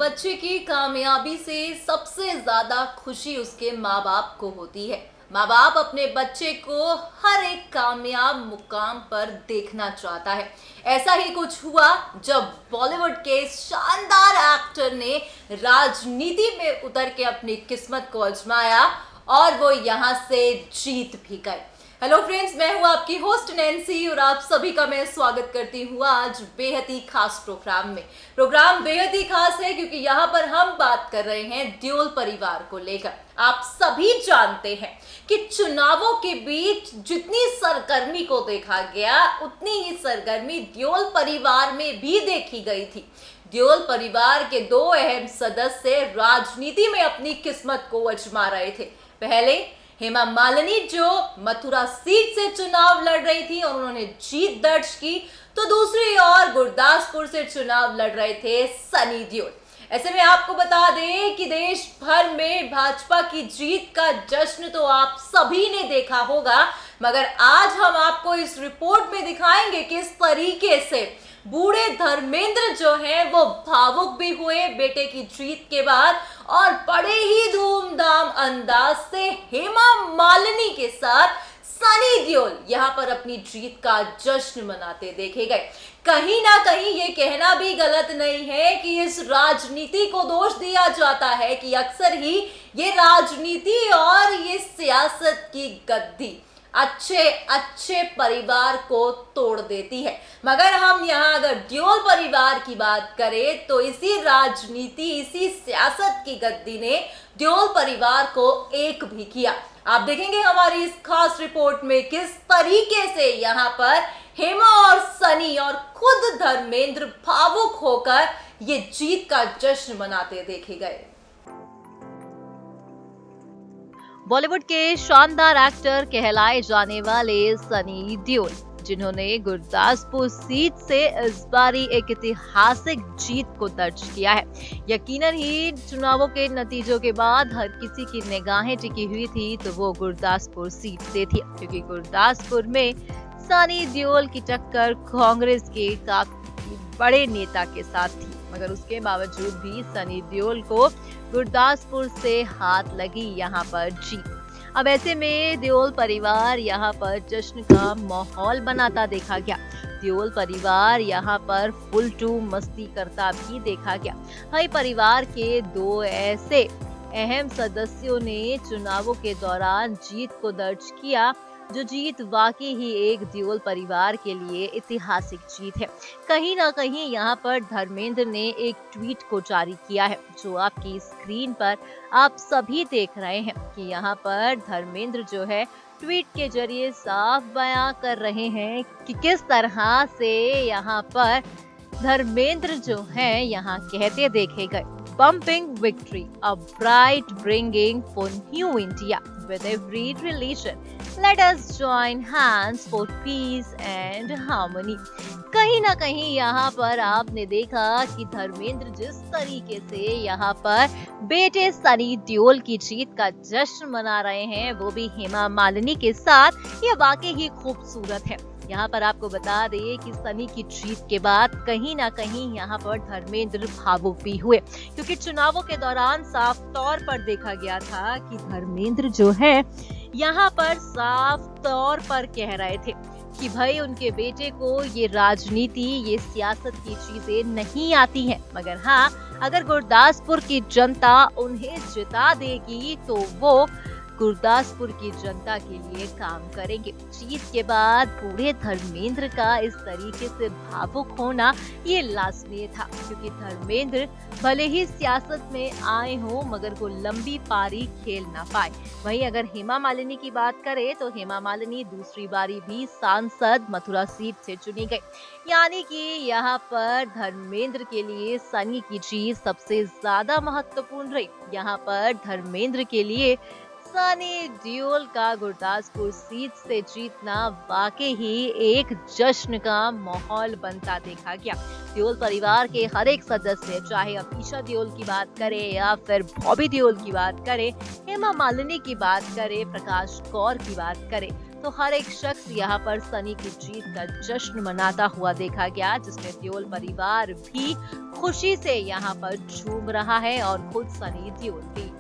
बच्चे की कामयाबी से सबसे ज्यादा खुशी उसके माँ बाप को होती है। माँ बाप अपने बच्चे को हर एक कामयाब मुकाम पर देखना चाहता है। ऐसा ही कुछ हुआ जब बॉलीवुड के शानदार एक्टर ने राजनीति में उतर के अपनी किस्मत को आजमाया और वो यहाँ से जीत भी गए। हेलो फ्रेंड्स, मैं हूं आपकी होस्ट नैन्सी और आप सभी का मैं स्वागत करती हूं आज बेहद ही खास प्रोग्राम में। प्रोग्राम बेहद ही खास है क्योंकि यहाँ पर हम बात कर रहे हैं देओल परिवार को लेकर। आप सभी जानते हैं कि चुनावों के बीच जितनी सरगर्मी को देखा गया उतनी ही सरगर्मी देओल परिवार में भी देखी गई थी। देओल परिवार के दो अहम सदस्य राजनीति में अपनी किस्मत को आजमा रहे थे। पहले हेमा मालिनी जो मथुरा सीट से चुनाव लड़ रही थी और उन्होंने जीत दर्ज की, तो दूसरी ओर गुरदासपुर से चुनाव लड़ रहे थे सनी देओल। ऐसे में आपको बता दें कि देश भर में भाजपा की जीत का जश्न तो आप सभी ने देखा होगा, मगर आज हम आपको इस रिपोर्ट में दिखाएंगे कि किस तरीके से बूढ़े धर्मेंद्र जो हैं वो भावुक भी हुए बेटे की जीत के बाद और बड़े ही धूमधाम अंदाज से हेमा मालिनी के साथ सनी देओल यहाँ पर अपनी जीत का जश्न मनाते देखे गए। कहीं ना कहीं ये कहना भी गलत नहीं है कि इस राजनीति को दोष दिया जाता है कि अक्सर ही ये राजनीति और ये सियासत की गद्दी अच्छे परिवार को तोड़ देती है। मगर हम यहाँ अगर देओल परिवार की बात करें तो इसी राजनीति इसी सियासत की गद्दी ने देओल परिवार को एक भी किया। आप देखेंगे हमारी इस खास रिपोर्ट में किस तरीके से यहाँ पर हेमा और सनी और खुद धर्मेंद्र भावुक होकर ये जीत का जश्न मनाते देखे गए। बॉलीवुड के शानदार एक्टर कहलाए जाने वाले सनी देओल, जिन्होंने गुरदासपुर सीट से इस बारी एक ऐतिहासिक जीत को दर्ज किया है। यकीनन ही चुनावों के नतीजों के बाद हर किसी की निगाहें टिकी हुई थी तो वो गुरदासपुर सीट से थी, क्योंकि गुरदासपुर में सनी देओल की टक्कर कांग्रेस के काफी बड़े नेता के साथ थी। मगर उसके बावजूद भी सनी देओल को गुरदासपुर से हाथ लगी यहाँ पर जीत। अब ऐसे में देओल परिवार यहाँ पर जश्न का माहौल बनाता देखा गया। देओल परिवार यहाँ पर फुल टू मस्ती करता भी देखा गया। हाई परिवार के दो ऐसे अहम सदस्यों ने चुनावों के दौरान जीत को दर्ज किया, जो जीत वाकई ही एक देओल परिवार के लिए ऐतिहासिक जीत है। कहीं ना कहीं यहाँ पर धर्मेंद्र ने एक ट्वीट को जारी किया है, जो आपकी स्क्रीन पर आप सभी देख रहे हैं कि यहाँ पर धर्मेंद्र जो है ट्वीट के जरिए साफ बयां कर रहे हैं कि किस तरह से यहाँ पर धर्मेंद्र जो है यहाँ कहते देखे गए, pumping victory, a bright bringing for new India with every religion. Let us join hands for peace and harmony. कहीं ना कहीं यहाँ पर आपने देखा कि धर्मेंद्र जिस तरीके से यहाँ पर बेटे सनी देओल की जीत का जश्न मना रहे हैं, वो भी हेमा मालिनी के साथ, ये वाकई ही खूबसूरत है। यहाँ पर आपको बता दें कि सनी की जीत के बाद कहीं ना कहीं यहाँ पर धर्मेंद्र भावुक भी हुए, क्योंकि चुनावों के दौरान साफ तौर पर देखा गया था कि धर्मेंद्र जो है यहाँ पर साफ तौर पर कह रहे थे कि भाई उनके बेटे को ये राजनीति ये सियासत की चीजें नहीं आती हैं, मगर हाँ, अगर गुरदासपुर की जनता उन्हें जिता देगी तो वो गुरदासपुर की जनता के लिए काम करेंगे। जीत के बाद बूढ़े धर्मेंद्र का इस तरीके से भावुक होना ये लाजमी था, क्योंकि धर्मेंद्र भले ही सियासत में आए हों मगर वो लंबी पारी खेल ना पाए। वहीं अगर हेमा मालिनी की बात करें तो हेमा मालिनी दूसरी बारी भी सांसद मथुरा सीट से चुनी गई, यानी कि यहाँ पर धर्मेंद्र के लिए सनी की जीत सबसे ज्यादा महत्वपूर्ण रही। यहाँ पर धर्मेंद्र के लिए सनी देओल का गुरदासपुर सीट से जीतना वाकई ही एक जश्न का माहौल बनता देखा गया। देओल परिवार के हर एक सदस्य, चाहे अमीषा देओल की बात करें या फिर बॉबी देओल की बात करें, हेमा मालिनी की बात करें, प्रकाश कौर की बात करें, तो हर एक शख्स यहाँ पर सनी की जीत का जश्न मनाता हुआ देखा गया, जिसमें देओल परिवार भी खुशी से यहाँ पर झूम रहा है और खुद सनी देओल भी।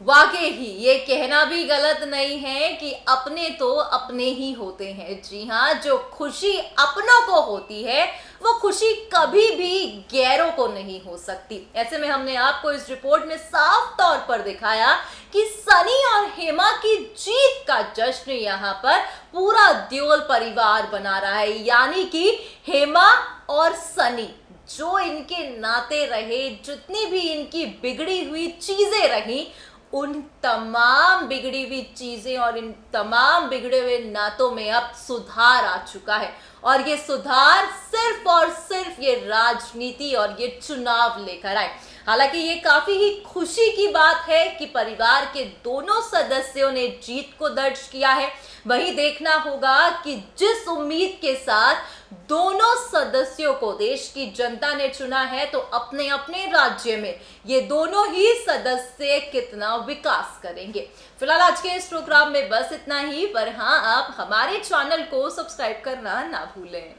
वाकई ही ये कहना भी गलत नहीं है कि अपने तो अपने ही होते हैं। जी हाँ, जो खुशी अपनों को होती है वो खुशी कभी भी गैरों को नहीं हो सकती। ऐसे में हमने आपको इस रिपोर्ट में साफ तौर पर दिखाया कि सनी और हेमा की जीत का जश्न यहाँ पर पूरा देओल परिवार बना रहा है। यानी कि हेमा और सनी जो इनके नाते रहे, जितनी भी इनकी बिगड़ी हुई चीजें रही, उन तमाम बिगड़ी हुई चीजें और इन तमाम बिगड़े हुए नातों में अब सुधार आ चुका है। और ये सुधार सिर्फ और सिर्फ ये राजनीति और ये चुनाव लेकर आए। हालांकि ये काफी ही खुशी की बात है कि परिवार के दोनों सदस्यों ने जीत को दर्ज किया है। वही देखना होगा कि जिस उम्मीद के साथ दोनों सदस्यों को देश की जनता ने चुना है, तो अपने अपने राज्य में ये दोनों ही सदस्य कितना विकास करेंगे। फिलहाल आज के इस प्रोग्राम में बस इतना ही, पर हाँ, आप हमारे चैनल को सब्सक्राइब करना ना भूलें।